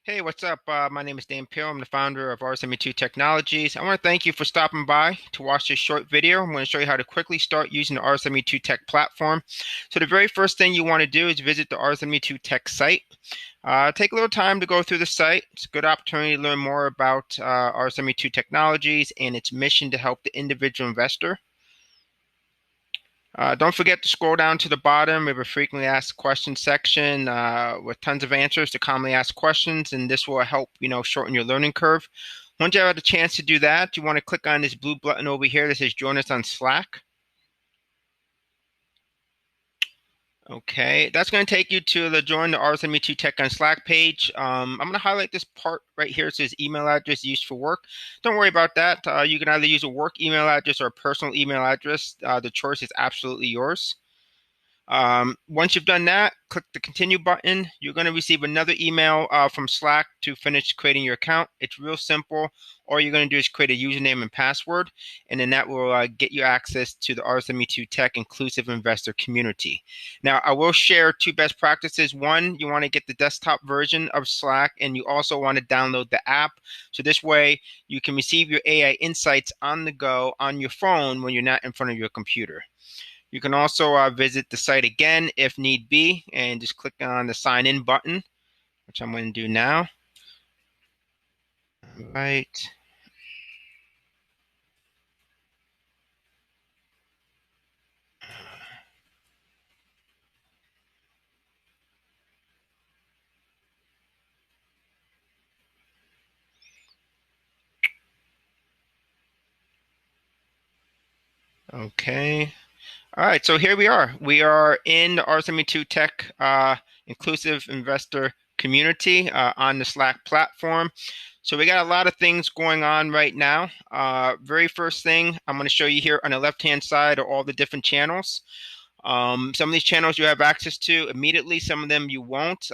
Hey, what's up? My name is Dan Peel. I'm the founder of R72 Technologies. I want to thank you for stopping by to watch this short video. I'm going to show you how to quickly start using the R72 Tech platform. So the very first thing you want to do is visit the R72 Tech site. Take a little time to go through the site. It's a good opportunity to learn more about R72 Technologies and its mission to help the individual investor. Don't forget to scroll down to the bottom. We have a frequently asked questions section with tons of answers to commonly asked questions, and this will help shorten your learning curve. Once you have a chance to do that, you want to click on this blue button over here that says "Join us on Slack." Okay, that's going to take you to the Join the R72 Tech on Slack page. I'm going to highlight this part right here. It says email address used for work. Don't worry about that. You can either use a work email address or a personal email address. The choice is absolutely yours. Once you've done that, click the continue button. You're going to receive another email from Slack to finish creating your account. It's real simple. All you're going to do is create a username and password, and then that will get you access to the R72 Tech Inclusive Investor Community. Now, I will share two best practices. One, you want to get the desktop version of Slack, and you also want to download the app. So this way, you can receive your AI insights on the go on your phone when you're not in front of your computer. You can also visit the site again if need be and just click on the sign in button, which I'm going to do now. Right. Okay. All right, so here we are. We are in the R72 Tech Inclusive Investor Community on the Slack platform. So we got a lot of things going on right now. Very first thing I'm going to show you here on the left-hand side are all the different channels. Some of these channels you have access to immediately, some of them you won't.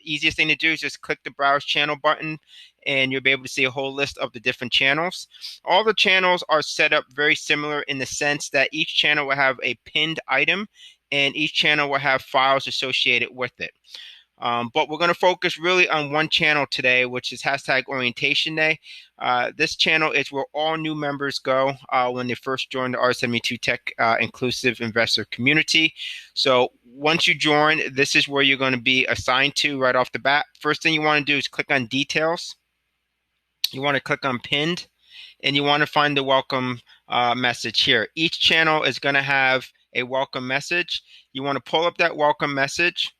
Easiest thing to do is just click the Browse Channel button and you'll be able to see a whole list of the different channels. All the channels are set up very similar in the sense that each channel will have a pinned item and each channel will have files associated with it. But we're going to focus really on one channel today, which is #Orientation Day. This channel is where all new members go when they first join the R72 Tech Inclusive Investor Community. So once you join, this is where you're going to be assigned to right off the bat. First thing you want to do is click on Details. You want to click on Pinned, and you want to find the welcome message here. Each channel is going to have a welcome message. You want to pull up that welcome message.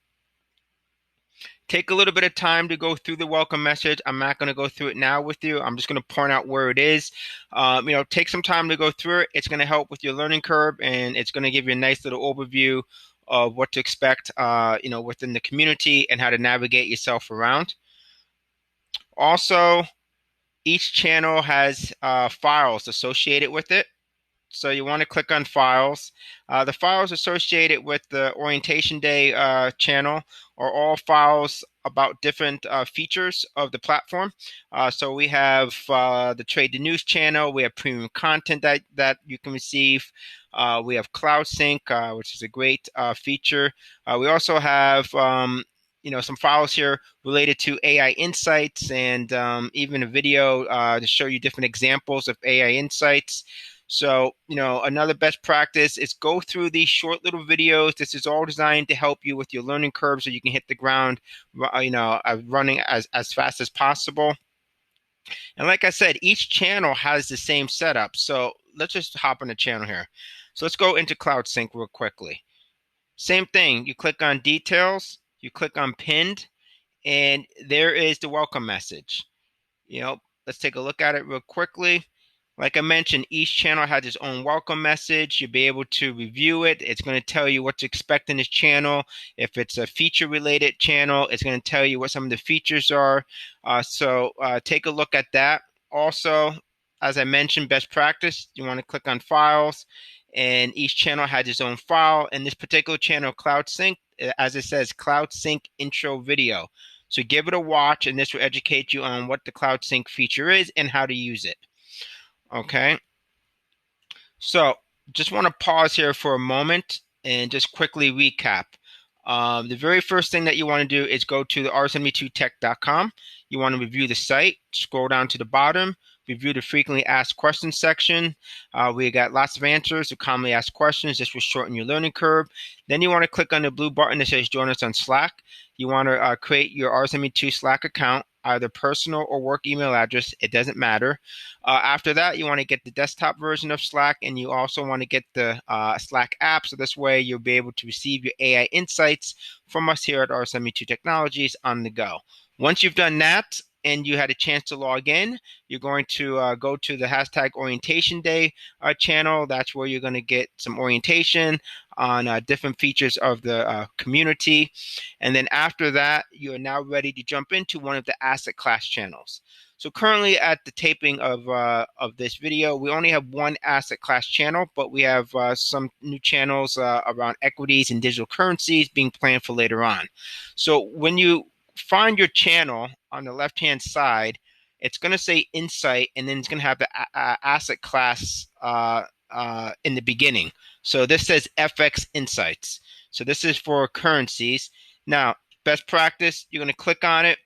Take a little bit of time to go through the welcome message. I'm not going to go through it now with you. I'm just going to point out where it is. Take some time to go through it. It's going to help with your learning curve, and it's going to give you a nice little overview of what to expect, within the community and how to navigate yourself around. Also, each channel has files associated with it. So you want to click on Files. The files associated with the Orientation Day channel are all files about different features of the platform. So we have the Trade the News channel. We have premium content that you can receive. We have Cloud Sync, which is a great feature. We also have some files here related to AI insights and even a video to show you different examples of AI insights. So, another best practice is go through these short little videos. This is all designed to help you with your learning curve so you can hit the ground, running as fast as possible. And like I said, each channel has the same setup. So let's just hop on the channel here. So let's go into Cloud Sync real quickly. Same thing. You click on Details, you click on Pinned, and there is the welcome message. Let's take a look at it real quickly. Like I mentioned, each channel has its own welcome message. You'll be able to review it. It's going to tell you what to expect in this channel. If it's a feature-related channel, it's going to tell you what some of the features are. So take a look at that. Also, as I mentioned, best practice, you want to click on Files, and each channel has its own file. In this particular channel, Cloud Sync, as it says, Cloud Sync Intro Video. So give it a watch, and this will educate you on what the Cloud Sync feature is and how to use it. Okay, so just want to pause here for a moment and just quickly recap. The very first thing that you want to do is go to the R72Tech.com. You want to review the site, scroll down to the bottom, review the frequently asked questions section. We got lots of answers to commonly asked questions. This will shorten your learning curve. Then you want to click on the blue button that says join us on Slack. You want to create your R72 Slack account, either personal or work email address. It doesn't matter. After that, you want to get the desktop version of Slack, and you also want to get the Slack app. So this way you'll be able to receive your AI insights from us here at R72 Technologies on the go. Once you've done that and you had a chance to log in, you're going to go to the hashtag orientation day channel. That's where you're going to get some orientation on different features of the community. And then after that, you're now ready to jump into one of the asset class channels. So currently at the taping of this video, we only have one asset class channel, but we have some new channels around equities and digital currencies being planned for later on. So when you find your channel on the left-hand side, it's going to say Insight, and then it's going to have the asset class in the beginning. So this says FX Insights. So this is for currencies. Now, best practice, you're going to click on it.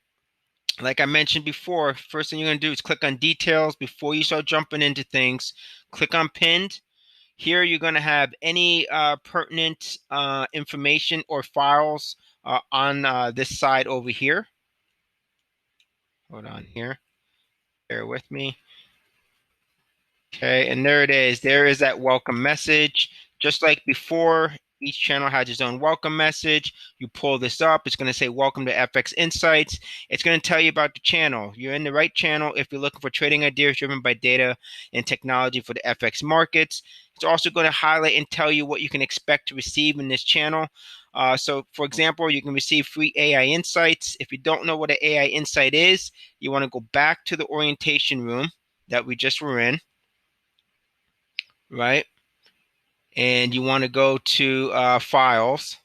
Like I mentioned before, first thing you're going to do is click on Details before you start jumping into things. Click on Pinned. Here you're going to have any pertinent information or files on this side over here. Hold on here. Bear with me. Okay, and there it is. There is that welcome message. Just like before, each channel has its own welcome message. You pull this up, it's going to say welcome to FX Insights. It's going to tell you about the channel. You're in the right channel if you're looking for trading ideas driven by data and technology for the FX markets. It's also going to highlight and tell you what you can expect to receive in this channel. So, for example, you can receive free AI insights. If you don't know what an AI insight is, you want to go back to the orientation room that we just were in, right? And you want to go to Files,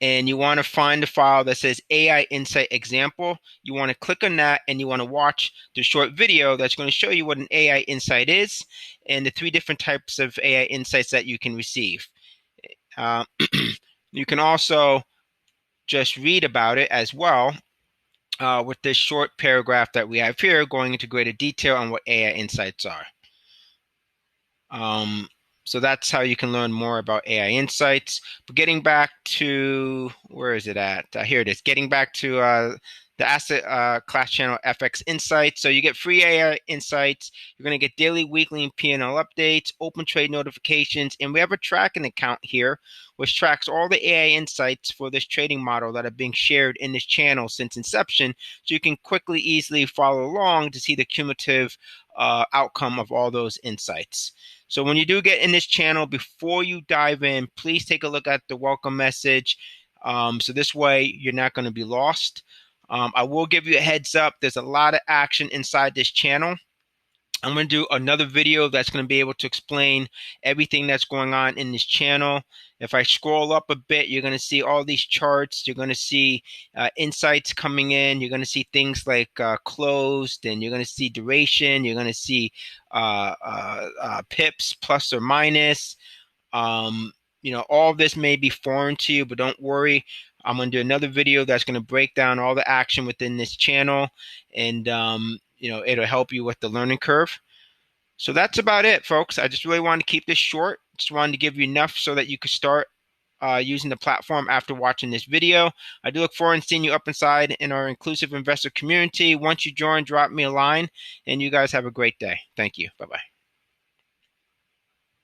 and you want to find the file that says AI Insight Example. You want to click on that, and you want to watch the short video that's going to show you what an AI Insight is and the 3 different types of AI insights that you can receive. You can also just read about it as well with this short paragraph that we have here going into greater detail on what AI insights are. So that's how you can learn more about AI insights. But getting back to, where is it at? Here it is. Getting back to the asset class channel FX Insights. So you get free AI insights. You're going to get daily, weekly, and P&L updates, open trade notifications, and we have a tracking account here, which tracks all the AI insights for this trading model that are being shared in this channel since inception. So you can quickly, easily follow along to see the cumulative outcome of all those insights. So when you do get in this channel, before you dive in, please take a look at the welcome message. So this way you're not going to be lost. I will give you a heads up. There's a lot of action inside this channel. I'm going to do another video that's going to be able to explain everything that's going on in this channel. If I scroll up a bit, you're going to see all these charts. You're going to see insights coming in. You're going to see things like closed, and you're going to see duration. You're going to see pips plus or minus. You know, all of this may be foreign to you, but don't worry. I'm going to do another video that's going to break down all the action within this channel, and you know, it'll help you with the learning curve. So that's about it, folks. I just really wanted to keep this short. Just wanted to give you enough so that you could start using the platform after watching this video. I do look forward to seeing you up inside in our inclusive investor community. Once you join, drop me a line, and you guys have a great day. Thank you. Bye-bye.